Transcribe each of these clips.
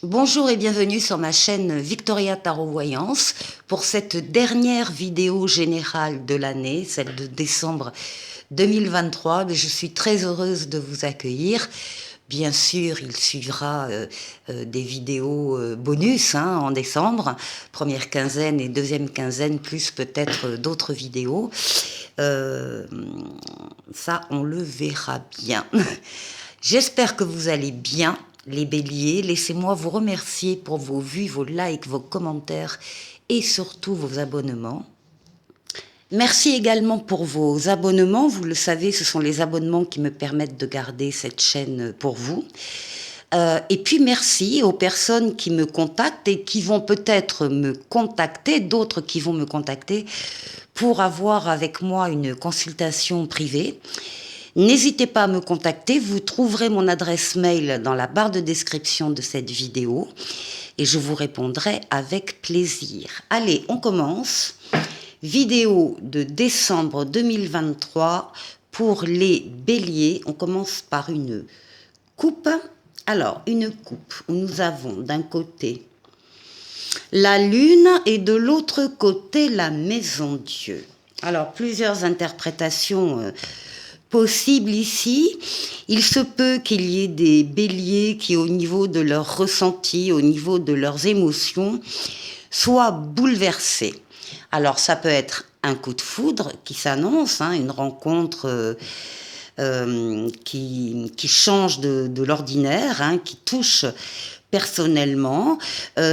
Bonjour et bienvenue sur ma chaîne Victoria Tarot Voyance pour cette dernière vidéo générale de l'année, celle de décembre 2023. Je suis très heureuse de vous accueillir. Bien sûr, il suivra des vidéos bonus en décembre, première quinzaine et deuxième quinzaine, plus peut-être d'autres vidéos. Ça, on le verra bien. J'espère que vous allez bien, les béliers. Laissez-moi vous remercier pour vos vues, vos likes, vos commentaires et surtout vos abonnements. Merci également pour vos abonnements. Vous le savez, ce sont les abonnements qui me permettent de garder cette chaîne pour vous. Et puis merci aux personnes qui me contactent et qui vont peut-être me contacter, d'autres qui vont me contacter pour avoir avec moi une consultation privée. N'hésitez pas à me contacter, vous trouverez mon adresse mail dans la barre de description de cette vidéo et je vous répondrai avec plaisir. Allez, on commence. Vidéo de décembre 2023 pour les béliers. On commence par une coupe. Alors, une coupe où nous avons d'un côté la lune et de l'autre côté la maison Dieu. Alors, plusieurs interprétations possibles ici. Il se peut qu'il y ait des béliers qui, au niveau de leurs ressentis, au niveau de leurs émotions, soient bouleversés. Alors, ça peut être un coup de foudre qui s'annonce, une rencontre qui change de l'ordinaire, qui touche personnellement.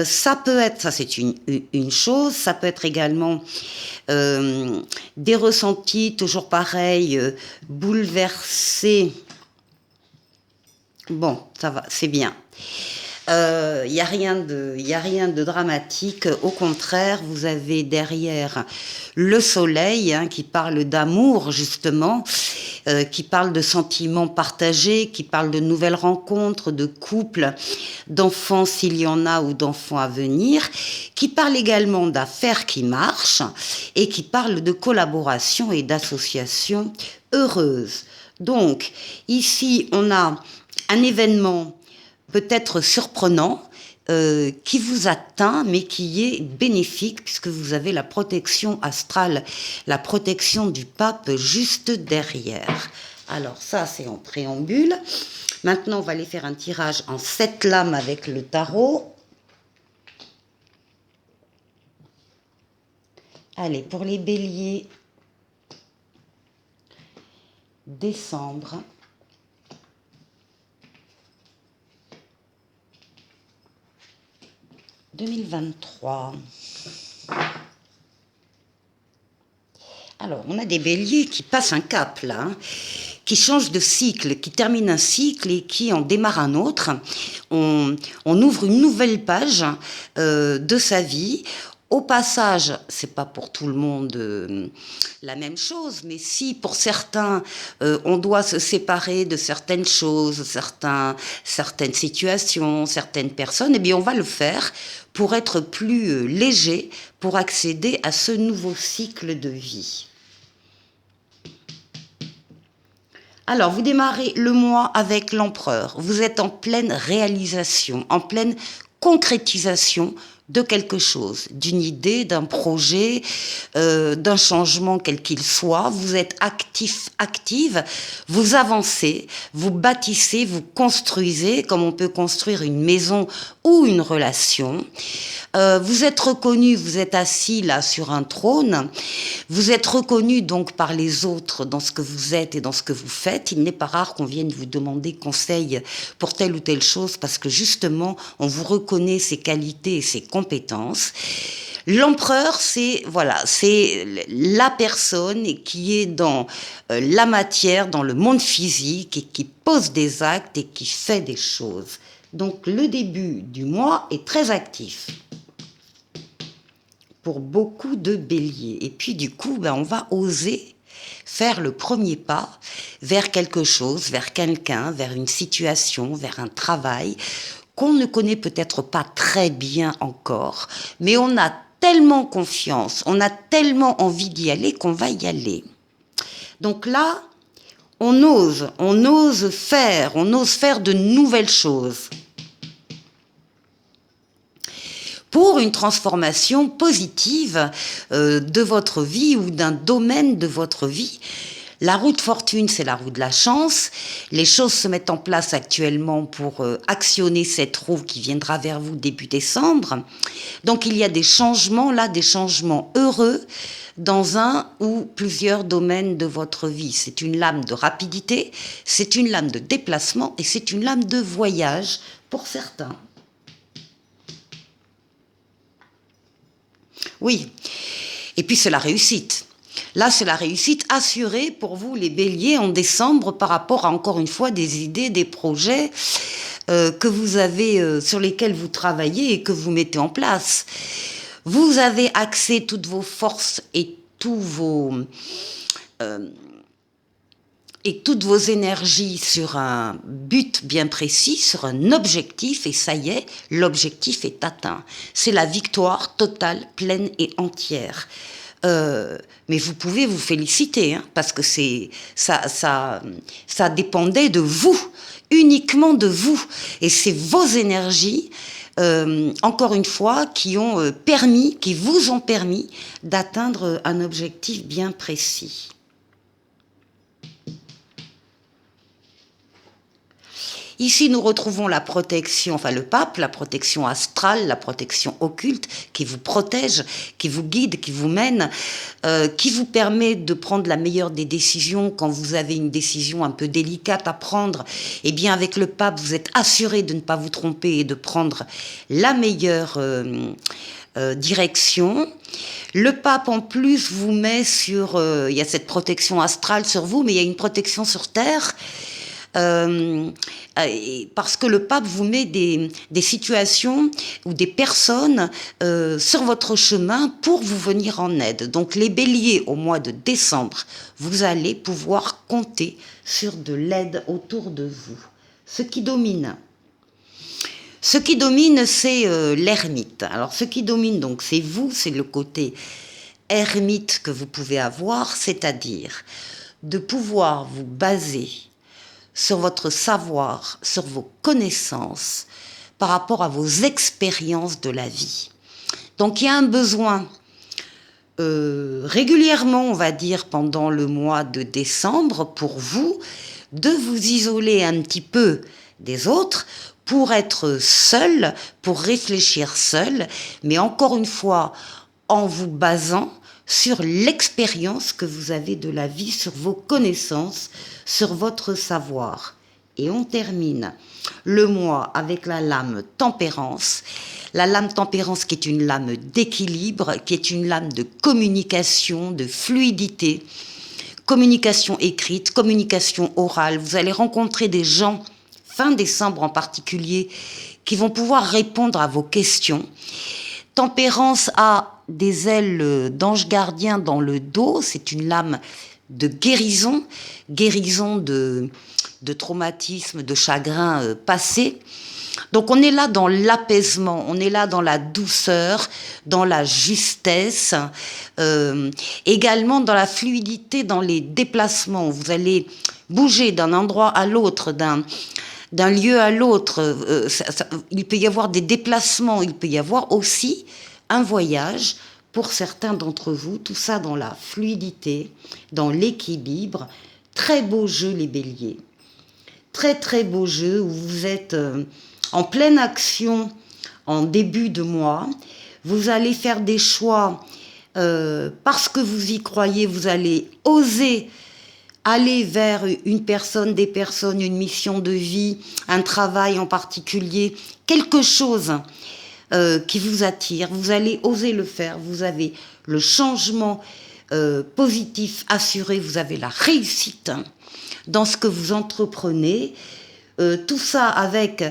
Ça peut être, ça c'est une chose, ça peut être également des ressentis toujours pareils, bouleversés. Bon, ça va, c'est bien. Il n'y a rien de dramatique. Au contraire, vous avez derrière le soleil qui parle d'amour justement, qui parle de sentiments partagés, qui parle de nouvelles rencontres, de couples, d'enfants s'il y en a ou d'enfants à venir, qui parle également d'affaires qui marchent et qui parle de collaboration et d'associations heureuses. Donc ici, on a un événement peut-être surprenant, qui vous atteint, mais qui est bénéfique, puisque vous avez la protection astrale, la protection du pape juste derrière. Alors ça, c'est en préambule. Maintenant, on va aller faire un tirage en 7 lames avec le tarot. Allez, pour les béliers, décembre 2023. Alors, on a des béliers qui passent un cap, là, qui changent de cycle, qui terminent un cycle et qui en démarrent un autre. On ouvre une nouvelle page de sa vie. Au passage, c'est pas pour tout le monde la même chose, mais si pour certains, on doit se séparer de certaines choses, certaines situations, certaines personnes, eh bien on va le faire pour être plus léger, pour accéder à ce nouveau cycle de vie. Alors, vous démarrez le mois avec l'empereur. Vous êtes en pleine réalisation, en pleine concrétisation de quelque chose, d'une idée, d'un projet, d'un changement quel qu'il soit. Vous êtes active, vous avancez, vous bâtissez, vous construisez, comme on peut construire une maison ou une relation. Vous êtes reconnu, vous êtes assis là sur un trône, vous êtes reconnu donc par les autres dans ce que vous êtes et dans ce que vous faites. Il n'est pas rare qu'on vienne vous demander conseil pour telle ou telle chose parce que justement on vous reconnaît ses qualités et ses compétences. L'empereur, c'est la personne qui est dans la matière, dans le monde physique et qui pose des actes et qui fait des choses. Donc le début du mois est très actif pour beaucoup de béliers. Et puis du coup, on va oser faire le premier pas vers quelque chose, vers quelqu'un, vers une situation, vers un travail qu'on ne connaît peut-être pas très bien encore, mais on a tellement confiance, on a tellement envie d'y aller qu'on va y aller. Donc là, on ose faire de nouvelles choses. pour une transformation positive de votre vie ou d'un domaine de votre vie. La roue de fortune, c'est la roue de la chance. Les choses se mettent en place actuellement pour actionner cette roue qui viendra vers vous début décembre. Donc il y a des changements là, des changements heureux dans un ou plusieurs domaines de votre vie. C'est une lame de rapidité, c'est une lame de déplacement et c'est une lame de voyage pour certains. Oui, et puis c'est la réussite. Là, c'est la réussite assurée pour vous, les béliers, en décembre, par rapport à, encore une fois, des idées, des projets que vous avez, sur lesquels vous travaillez et que vous mettez en place. Vous avez axé toutes vos forces et toutes vos énergies sur un but bien précis, sur un objectif, et ça y est, l'objectif est atteint. C'est la victoire totale, pleine et entière. Mais vous pouvez vous féliciter, hein, parce que ça dépendait de vous, uniquement de vous. Et c'est vos énergies, encore une fois, qui vous ont permis d'atteindre un objectif bien précis. Ici, nous retrouvons la protection, enfin le pape, la protection astrale, la protection occulte, qui vous protège, qui vous guide, qui vous mène, qui vous permet de prendre la meilleure des décisions quand vous avez une décision un peu délicate à prendre. Eh bien, avec le pape, vous êtes assuré de ne pas vous tromper et de prendre la meilleure direction. Le pape, en plus, vous met sur... il y a cette protection astrale sur vous, mais il y a une protection sur Terre. Parce que le pape vous met des situations ou des personnes sur votre chemin pour vous venir en aide. Donc les béliers, au mois de décembre, vous allez pouvoir compter sur de l'aide autour de vous. Ce qui domine, c'est l'ermite. Alors ce qui domine, donc, c'est vous, c'est le côté ermite que vous pouvez avoir, c'est-à-dire de pouvoir vous baser sur votre savoir, sur vos connaissances, par rapport à vos expériences de la vie. Donc il y a un besoin régulièrement, on va dire, pendant le mois de décembre, pour vous, de vous isoler un petit peu des autres, pour être seul, pour réfléchir seul, mais encore une fois, en vous basant sur l'expérience que vous avez de la vie, sur vos connaissances, sur votre savoir. Et on termine le mois avec la lame tempérance. La lame tempérance qui est une lame d'équilibre, qui est une lame de communication, de fluidité, communication écrite, communication orale. Vous allez rencontrer des gens, fin décembre en particulier, qui vont pouvoir répondre à vos questions. Tempérance a des ailes d'ange gardien dans le dos, c'est une lame de guérison de traumatisme, de chagrin passé. Donc on est là dans l'apaisement, on est là dans la douceur, dans la justesse, également dans la fluidité, dans les déplacements. Vous allez bouger d'un endroit à l'autre, d'un lieu à l'autre. Il peut y avoir des déplacements, il peut y avoir aussi un voyage pour certains d'entre vous, tout ça dans la fluidité, dans l'équilibre. Très beau jeu, les béliers. Très très beau jeu où vous êtes en pleine action en début de mois. Vous allez faire des choix parce que vous y croyez, vous allez oser aller vers une personne, des personnes, une mission de vie, un travail en particulier, quelque chose qui vous attire, vous allez oser le faire, vous avez le changement positif assuré, vous avez la réussite dans ce que vous entreprenez, tout ça avec,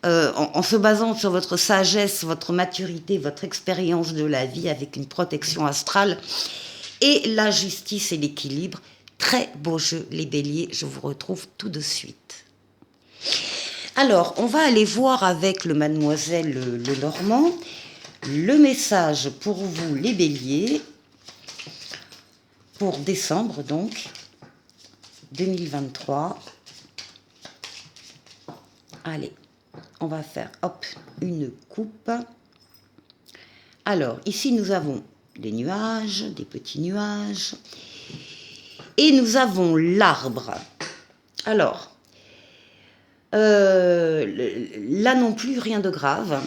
en se basant sur votre sagesse, votre maturité, votre expérience de la vie, avec une protection astrale, et la justice et l'équilibre. Très beau jeu, les béliers, je vous retrouve tout de suite. Alors, on va aller voir avec le mademoiselle Lenormand le message pour vous, les béliers, pour décembre, donc, 2023. Allez, on va faire, hop, une coupe. Alors, ici, nous avons des nuages, des petits nuages. Et nous avons l'arbre. Alors, là non plus, rien de grave.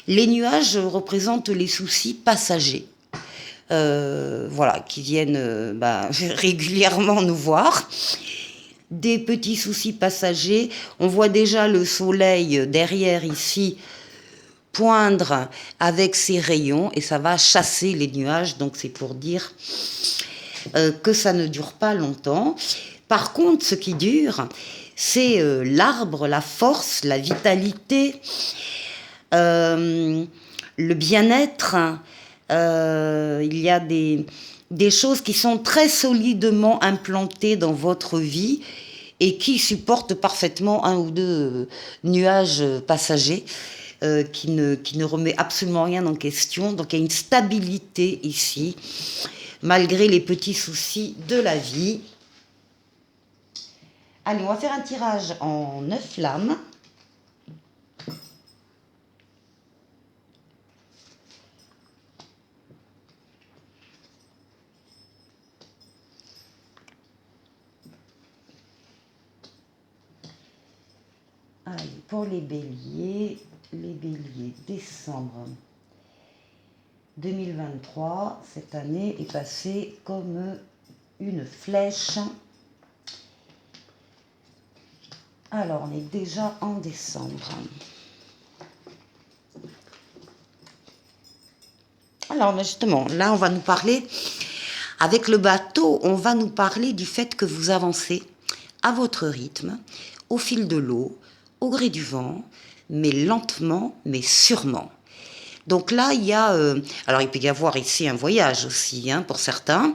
Les nuages représentent les soucis passagers. Voilà, qui viennent régulièrement nous voir. Des petits soucis passagers. On voit déjà le soleil derrière ici poindre avec ses rayons et ça va chasser les nuages. Donc c'est pour dire que ça ne dure pas longtemps. Par contre, ce qui dure, c'est l'arbre, la force, la vitalité, le bien-être. Il y a des choses qui sont très solidement implantées dans votre vie et qui supportent parfaitement un ou deux nuages passagers qui ne remet absolument rien en question. Donc il y a une stabilité ici, malgré les petits soucis de la vie. Allez, on va faire un tirage en 9 flammes. Allez, pour les béliers décembre 2023, cette année est passée comme une flèche. Alors, on est déjà en décembre. Alors, justement, là, on va nous parler, avec le bateau, on va nous parler du fait que vous avancez à votre rythme, au fil de l'eau, au gré du vent, mais lentement, mais sûrement. Donc là, il y a... alors, il peut y avoir ici un voyage aussi, pour certains.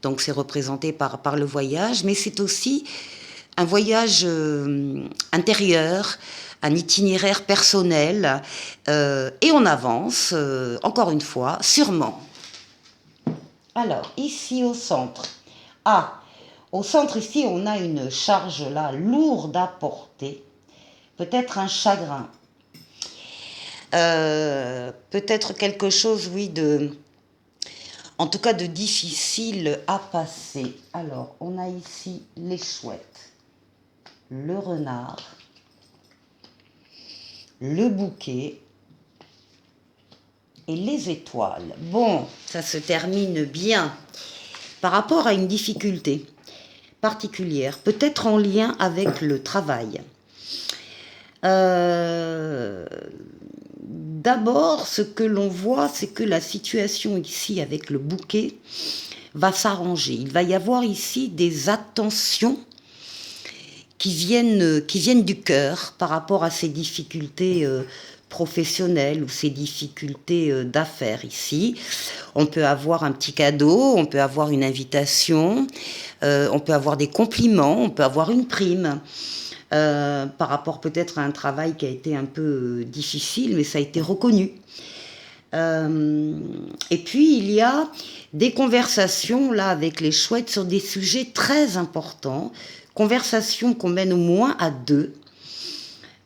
Donc, c'est représenté par le voyage, mais c'est aussi un voyage intérieur, un itinéraire personnel, et on avance, encore une fois, sûrement. Alors, ici au centre. Au centre, ici, on a une charge là, lourde à porter. Peut-être un chagrin. Peut-être quelque chose, oui, en tout cas de difficile à passer. Alors, on a ici les chouettes, le renard, le bouquet et les étoiles. Bon, ça se termine bien par rapport à une difficulté particulière, peut-être en lien avec le travail. D'abord, ce que l'on voit, c'est que la situation ici avec le bouquet va s'arranger. Il va y avoir ici des attentions qui viennent du cœur par rapport à ces difficultés professionnelles ou ces difficultés d'affaires ici. On peut avoir un petit cadeau, on peut avoir une invitation, on peut avoir des compliments, on peut avoir une prime. Par rapport peut-être à un travail qui a été un peu difficile, mais ça a été reconnu. Et puis il y a des conversations là avec les chouettes sur des sujets très importants, conversations qu'on mène au moins à deux,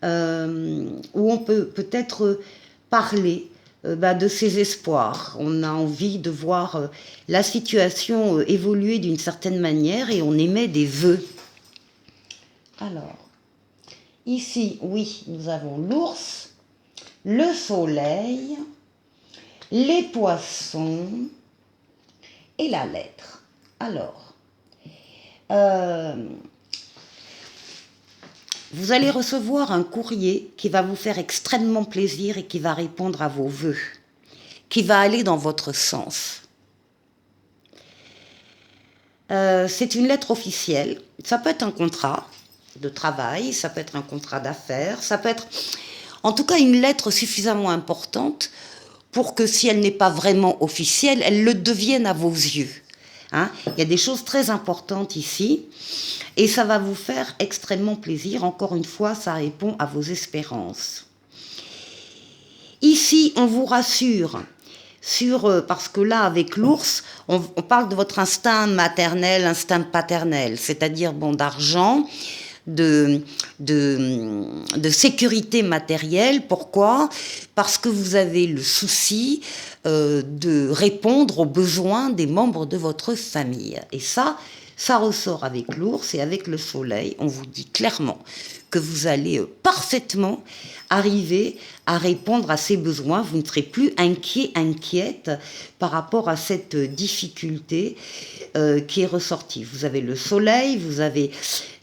où on peut peut-être parler de ses espoirs. On a envie de voir la situation évoluer d'une certaine manière et on émet des vœux. Alors, ici, oui, nous avons l'ours, le soleil, les poissons et la lettre. Alors, vous allez recevoir un courrier qui va vous faire extrêmement plaisir et qui va répondre à vos vœux, qui va aller dans votre sens. C'est une lettre officielle, ça peut être un contrat de travail, ça peut être un contrat d'affaires, ça peut être en tout cas une lettre suffisamment importante pour que si elle n'est pas vraiment officielle, elle le devienne à vos yeux. Il y a des choses très importantes ici et ça va vous faire extrêmement plaisir. Encore une fois, ça répond à vos espérances. Ici, on vous rassure parce que là, avec l'ours, on parle de votre instinct maternel, instinct paternel, c'est-à-dire d'argent, de, de sécurité matérielle. Pourquoi? Parce que vous avez le souci de répondre aux besoins des membres de votre famille. Et ça ressort avec l'ours et avec le soleil. On vous dit clairement que vous allez parfaitement arriver à répondre à ces besoins. Vous ne serez plus inquiète par rapport à cette difficulté qui est ressortie. Vous avez le soleil, vous avez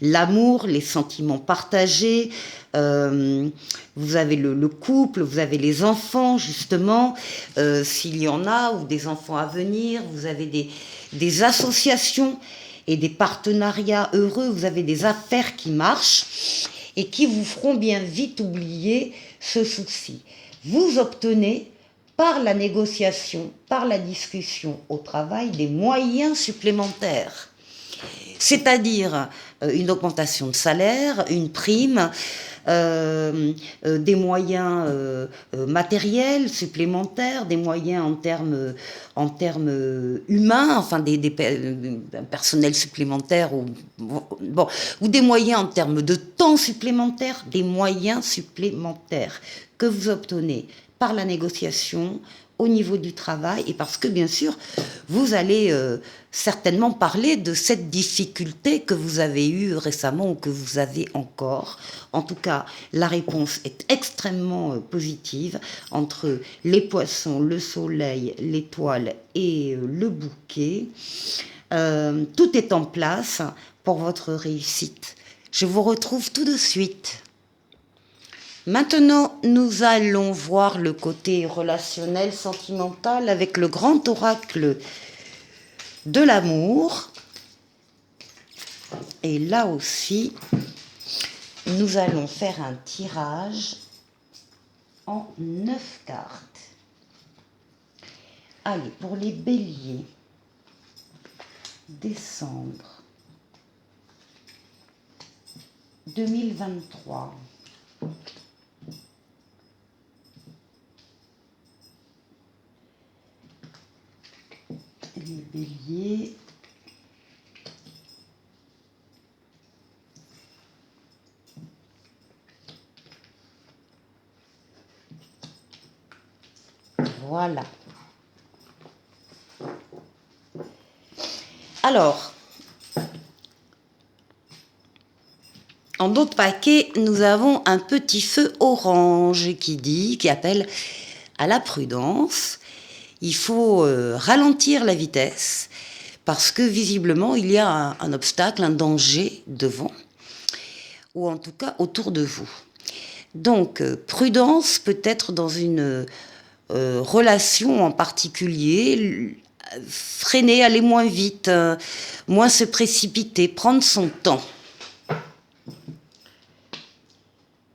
l'amour, les sentiments partagés, vous avez le couple, vous avez les enfants, justement, s'il y en a, ou des enfants à venir, vous avez des associations et des partenariats heureux, vous avez des affaires qui marchent et qui vous feront bien vite oublier ce souci. Vous obtenez par la négociation, par la discussion au travail, des moyens supplémentaires. C'est-à-dire une augmentation de salaire, une prime, des moyens matériels supplémentaires, des moyens en termes humains, enfin un personnel supplémentaire ou des moyens en termes de temps supplémentaire, des moyens supplémentaires que vous obtenez par la négociation au niveau du travail et parce que bien sûr vous allez certainement parler de cette difficulté que vous avez eue récemment ou que vous avez encore. En tout cas, la réponse est extrêmement positive entre les poissons, le soleil, l'étoile et le bouquet. Tout est en place pour votre réussite. Je vous retrouve tout de suite. Maintenant, nous allons voir le côté relationnel, sentimental avec le grand oracle de l'amour. Et là aussi, nous allons faire un tirage en 9 cartes. Allez, pour les béliers, décembre 2023. Les béliers, voilà. Alors, en d'autres paquets, nous avons un petit feu orange qui appelle à la prudence. Il faut ralentir la vitesse parce que visiblement il y a un obstacle, un danger devant ou en tout cas autour de vous. Donc prudence peut-être dans une relation en particulier, freiner, aller moins vite, moins se précipiter, prendre son temps.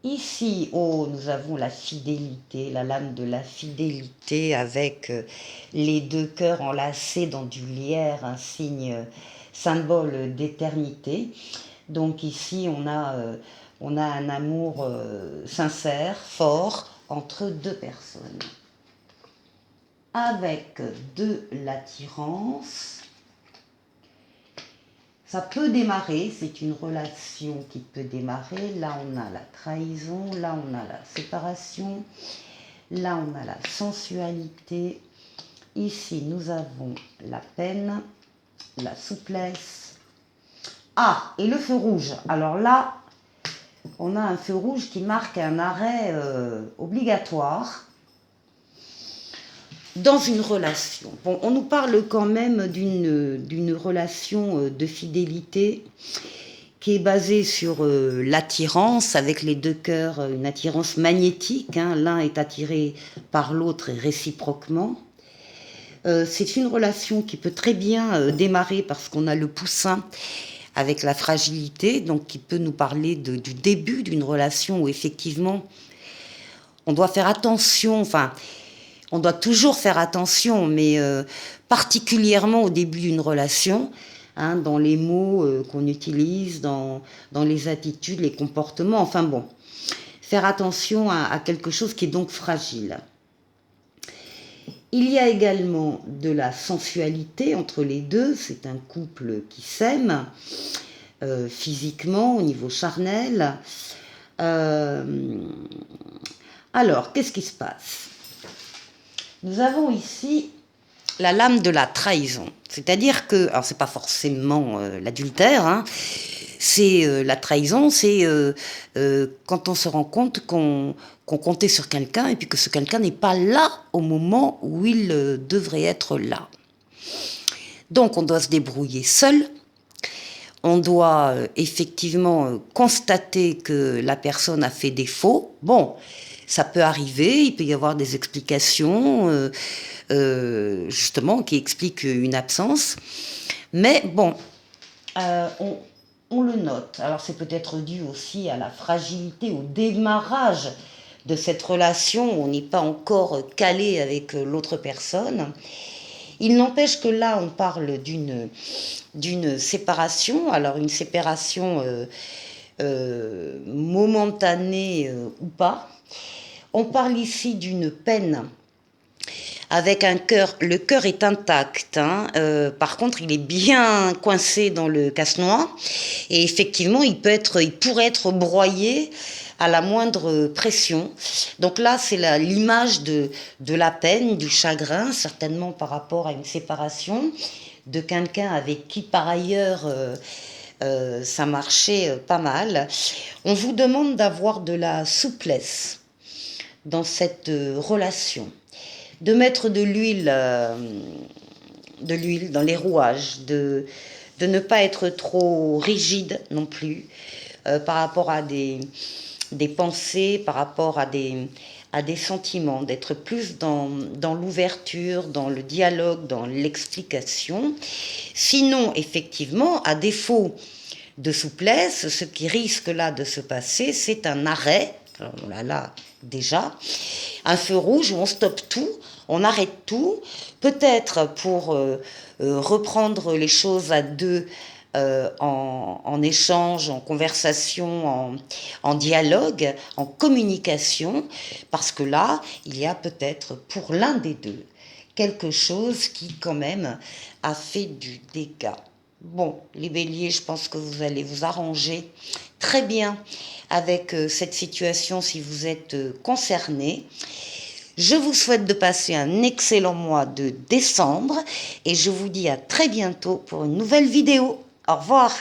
Ici, nous avons la fidélité, la lame de la fidélité avec les deux cœurs enlacés dans du lierre, un signe symbole d'éternité. Donc ici, on a un amour sincère, fort, entre deux personnes. Avec de l'attirance. Ça peut démarrer, c'est une relation qui peut démarrer. Là, on a la trahison, là, on a la séparation, là, on a la sensualité. Ici, nous avons la peine, la souplesse. Ah, et le feu rouge. Alors là, on a un feu rouge qui marque un arrêt obligatoire dans une relation. Bon, on nous parle quand même d'une relation de fidélité qui est basée sur l'attirance avec les deux cœurs, une attirance magnétique. Hein, l'un est attiré par l'autre et réciproquement. C'est une relation qui peut très bien démarrer parce qu'on a le poussin avec la fragilité, donc qui peut nous parler du début d'une relation où effectivement on doit faire attention, enfin on doit toujours faire attention, mais particulièrement au début d'une relation, hein, dans les mots qu'on utilise, dans les attitudes, les comportements, enfin bon, faire attention à quelque chose qui est donc fragile. Il y a également de la sensualité entre les deux, c'est un couple qui s'aime, physiquement, au niveau charnel. Alors, qu'est-ce qui se passe? Nous avons ici la lame de la trahison. C'est-à-dire que, alors c'est pas forcément l'adultère, hein, c'est la trahison, c'est quand on se rend compte qu'on comptait sur quelqu'un et puis que ce quelqu'un n'est pas là au moment où il devrait être là. Donc on doit se débrouiller seul. On doit effectivement constater que la personne a fait défaut. Bon, ça peut arriver, il peut y avoir des explications, justement, qui expliquent une absence. Mais bon, on le note. Alors c'est peut-être dû aussi à la fragilité, au démarrage de cette relation où on n'est pas encore calé avec l'autre personne. Il n'empêche que là, on parle d'une séparation. Alors une séparation momentanée ou pas. On parle ici d'une peine avec un cœur. Le cœur est intact, hein. Par contre, il est bien coincé dans le casse-noix. Et effectivement, il pourrait être broyé à la moindre pression. Donc là, c'est l'image de la peine, du chagrin, certainement par rapport à une séparation de quelqu'un avec qui, par ailleurs, ça marchait pas mal. On vous demande d'avoir de la souplesse dans cette relation, de mettre de l'huile dans les rouages, de ne pas être trop rigide non plus par rapport à des pensées, par rapport à des sentiments, d'être plus dans l'ouverture, dans le dialogue, dans l'explication. Sinon, effectivement, à défaut de souplesse, ce qui risque là de se passer, c'est un arrêt. Alors là, déjà, un feu rouge où on stoppe tout, on arrête tout, peut-être pour reprendre les choses à deux en échange, en conversation, en dialogue, en communication, parce que là, il y a peut-être pour l'un des deux quelque chose qui quand même a fait du dégât. Bon, les béliers, je pense que vous allez vous arranger très bien avec cette situation si vous êtes concernés. Je vous souhaite de passer un excellent mois de décembre et je vous dis à très bientôt pour une nouvelle vidéo. Au revoir.